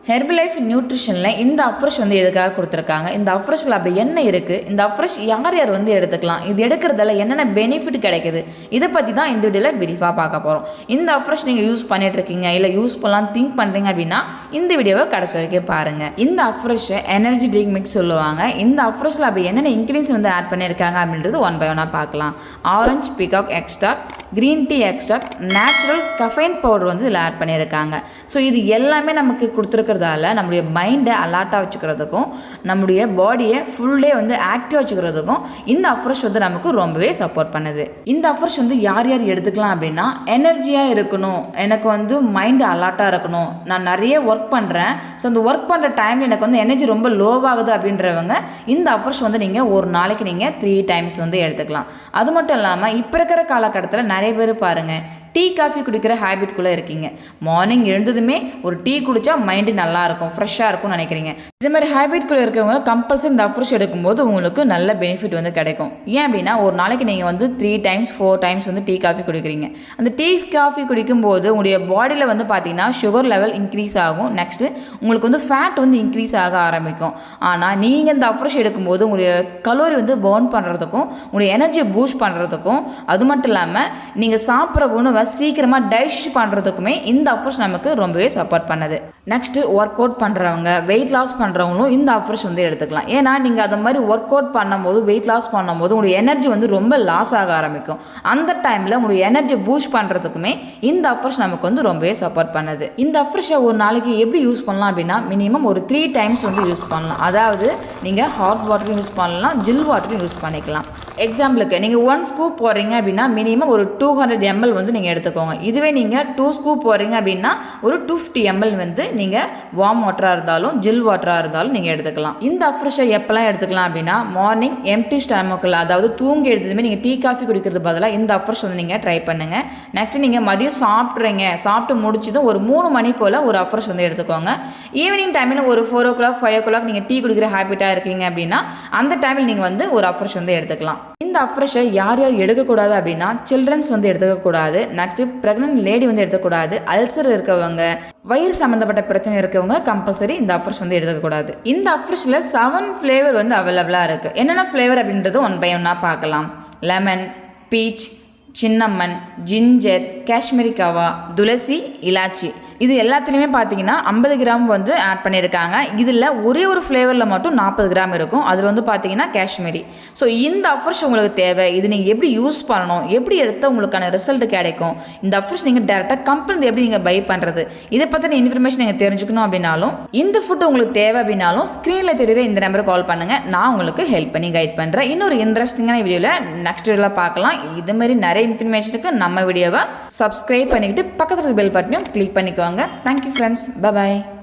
Herbalife Nutritionல இந்த afresh வந்து எதுக்காக கொடுத்துருக்காங்க, இந்த afreshல அப்படி என்ன இருக்குது, இந்த afresh யார் யார் வந்து எடுத்துக்கலாம், இது எடுக்கிறதால என்னென்ன பெனிஃபிட் கிடைக்குது, இதை பற்றி தான் இந்த வீடியோவில் பிரீஃபாக பார்க்க போகிறோம். இந்த afresh நீங்கள் யூஸ் பண்ணிட்டுருக்கீங்க இல்லை யூஸ் பண்ணலான்னு திங்க் பண்ணுறீங்க அப்படின்னா இந்த வீடியோவை கடைசி வரைக்கும் பாருங்கள். இந்த afresh எனர்ஜி ட்ரிங்க் மிக்ஸ் சொல்லுவாங்க. இந்த afreshல அப்படி என்னென்ன இன்க்ரீடியன்ஸ் வந்து ஆட் பண்ணியிருக்காங்க அப்படின்றது ஒன் பை ஒன்னாக பார்க்கலாம். Orange peacock extract, green tea extract, natural caffeine powder வந்து இதில் ஆட் பண்ணியிருக்காங்க. ஸோ இது எல்லாமே நமக்கு கொடுத்துருக்கிறதால நம்முடைய மைண்டை அலர்ட்டாக வச்சுக்கிறதுக்கும் நம்முடைய பாடியை ஃபுல் டே வந்து ஆக்டிவாக வச்சுக்கிறதுக்கும் இந்த afresh வந்து நமக்கு ரொம்பவே சப்போர்ட் பண்ணுது. இந்த afresh வந்து யார் யார் எடுத்துக்கலாம் அப்படின்னா, எனர்ஜியாக இருக்கணும், எனக்கு வந்து மைண்டு அலர்ட்டாக இருக்கணும், நான் நிறைய ஒர்க் பண்ணுறேன், ஸோ அந்த ஒர்க் பண்ணுற டைமில் எனக்கு வந்து எனர்ஜி ரொம்ப லோவாகுது அப்படின்றவங்க இந்த afresh வந்து நீங்கள் ஒரு நாளைக்கு நீங்கள் 3 times வந்து எடுத்துக்கலாம். அது மட்டும் இல்லாமல் இப்போ இருக்கிற காலகட்டத்தில் நிறைய பேர் பாருங்கள், டீ காஃபி குடிக்கிற ஹேபிட்குள்ளே இருக்கீங்க. மார்னிங் எழுந்ததுமே ஒரு டீ குடித்தா மைண்டு நல்லாயிருக்கும், ஃப்ரெஷ்ஷாக இருக்கும்னு நினைக்கிறீங்க. இது மாதிரி ஹேபிட்குள்ளே இருக்கவங்க கம்பல்சரி இந்த afresh எடுக்கும்போது உங்களுக்கு நல்ல பெனிஃபிட் வந்து கிடைக்கும். ஏன் அப்படின்னா, ஒரு நாளைக்கு நீங்கள் வந்து 3 times 4 times வந்து டீ காஃபி குடிக்கிறீங்க. அந்த டீ காஃபி குடிக்கும்போது உங்களுடைய பாடியில் வந்து பார்த்தீங்கன்னா சுகர் லெவல் இன்க்ரீஸ் ஆகும். நெக்ஸ்ட்டு உங்களுக்கு வந்து ஃபேட் வந்து இன்க்ரீஸ் ஆக ஆரம்பிக்கும். ஆனால் நீங்கள் இந்த afresh எடுக்கும்போது உங்களுடைய கலோரி வந்து பர்ன் பண்ணுறதுக்கும் உங்களுடைய எனர்ஜியை பூஸ்ட் பண்ணுறதுக்கும், அது மட்டும் இல்லாமல் நீங்கள் சாப்பிட்ற உணவை சீக்கிரமாக டைஜஸ்ட் பண்ணுறதுக்குமே இந்த afresh நமக்கு ரொம்பவே சப்போர்ட் பண்ணுது. நெக்ஸ்ட்டு ஒர்க் அவுட் பண்ணுறவங்க, வெயிட் லாஸ் பண்ணுறவங்களும் இந்த afresh வந்து எடுத்துக்கலாம். ஏன்னா நீங்கள் அது மாதிரி ஒர்க் அவுட் பண்ணும்போது, வெயிட் லாஸ் பண்ணும்போது உங்களுடைய எனர்ஜி வந்து ரொம்ப லாஸ் ஆக ஆரம்பிக்கும். அந்த டைமில் உங்களுடைய எனர்ஜி பூஸ்ட் பண்ணுறதுக்குமே இந்த afresh நமக்கு வந்து ரொம்பவே சப்போர்ட் பண்ணுது. இந்த afresh ஒரு நாளைக்கு எப்படி யூஸ் பண்ணலாம் அப்படின்னா, மினிமம் ஒரு 3 times வந்து யூஸ் பண்ணலாம். அதாவது நீங்கள் ஹாட் வாட்டரும் யூஸ் பண்ணலாம், ஜில் வாட்டரும் யூஸ் பண்ணிக்கலாம். எக்ஸாம்பிளுக்கு நீங்கள் 1 scoop போடுறீங்க அப்படின்னா மினிமம் ஒரு 200 ml வந்து நீங்கள் எடுத்துக்கோங்க. இதுவே நீங்கள் 2 scoop போடுறீங்க அப்படின்னா ஒரு 250 ml வந்து நீங்கள் வார்ம் வாட்டராக இருந்தாலும் ஜில் வாட்டராக இருந்தாலும் நீங்கள் எடுத்துக்கலாம். இந்த afresh எப்போல்லாம் எடுத்துக்கலாம் அப்படின்னா, மார்னிங் எம்டி ஸ்டமக்கில், அதாவது தூங்கி எடுத்ததுமே நீங்கள் டீ காஃபி குடிக்கிறது பதிலாக இந்த afresh வந்து நீங்கள் ட்ரை பண்ணுங்கள். நெக்ஸ்ட்டு நீங்கள் மதியம் சாப்பிட்றீங்க, சாப்பிட்டு முடிச்சதும் ஒரு 3 மணி போல் ஒரு afresh வந்து எடுத்துக்கோங்க. ஈவினிங் டைமில் ஒரு 4 o'clock 5 o'clock நீங்கள் டீ குடிக்கிற ஹேபிட்டாக இருக்கீங்க அப்படின்னா அந்த டைமில் நீங்கள் வந்து ஒரு afresh வந்து எடுத்துக்கலாம். இந்த afresh யார் யார் எடுக்கக்கூடாது அப்படின்னா, சில்ட்ரன்ஸ் வந்து எடுத்துக்கக்கூடாது, நெக்ஸ்ட்டு ப்ரெக்னென்ட் லேடி வந்து எடுத்துக்கூடாது, அல்சர் இருக்கவங்க, வயிறு சம்மந்தப்பட்ட பிரச்சனை இருக்கவங்க கம்பல்சரி இந்த afresh வந்து எடுத்துக்கக்கூடாது. இந்த afreshல 7 ஃப்ளேவர் வந்து அவைலபிளாக இருக்குது. என்னென்ன ஃப்ளேவர் அப்படின்றது ஒன் பை ஒன்னாக பார்க்கலாம். Lemon, peach, cinnamon, ginger, Kashmiri kahwa, துளசி, இலாச்சி, இது எல்லாத்துலேயுமே பார்த்தீங்கன்னா 50 கிராம் வந்து ஆட் பண்ணியிருக்காங்க. இதில் ஒரே ஒரு ஃப்ளேவரில் மட்டும் 40 கிராம் இருக்கும். அதில் வந்து பார்த்தீங்கன்னா காஷ்மீரி. ஸோ இந்த afresh உங்களுக்கு தேவை, இது நீங்கள் எப்படி யூஸ் பண்ணணும், எப்படி எடுத்தால் உங்களுக்கான ரிசல்ட் கிடைக்கும், இந்த afresh நீங்கள் டேரெக்டாக கம்பெனி எப்படி நீங்கள் பை பண்ணுறது, இதை பற்றின இன்ஃபர்மேஷன் நீங்கள் தெரிஞ்சுக்கணும் அப்படின்னாலும், இந்த ஃபுட் உங்களுக்கு தேவை அப்படின்னாலும் ஸ்க்ரீனில் தெரியுற இந்த நம்பருக்கு கால் பண்ணுங்கள். நான் உங்களுக்கு ஹெல்ப் பண்ணி கைட் பண்ணுறேன். இன்னொரு இன்ட்ரெஸ்டிங்கான வீடியோவில் நெக்ஸ்ட் வீடியோவில் பார்க்கலாம். இதுமாரி நிறைய இன்ஃபர்மேஷனுக்கு நம்ம வீடியோவை சப்ஸ்கிரைப் பண்ணிக்கிட்டு பக்கத்தில் பெல் பட்டனையும் கிளிக் பண்ணிக்கோங்க. Thank you friends. Bye bye.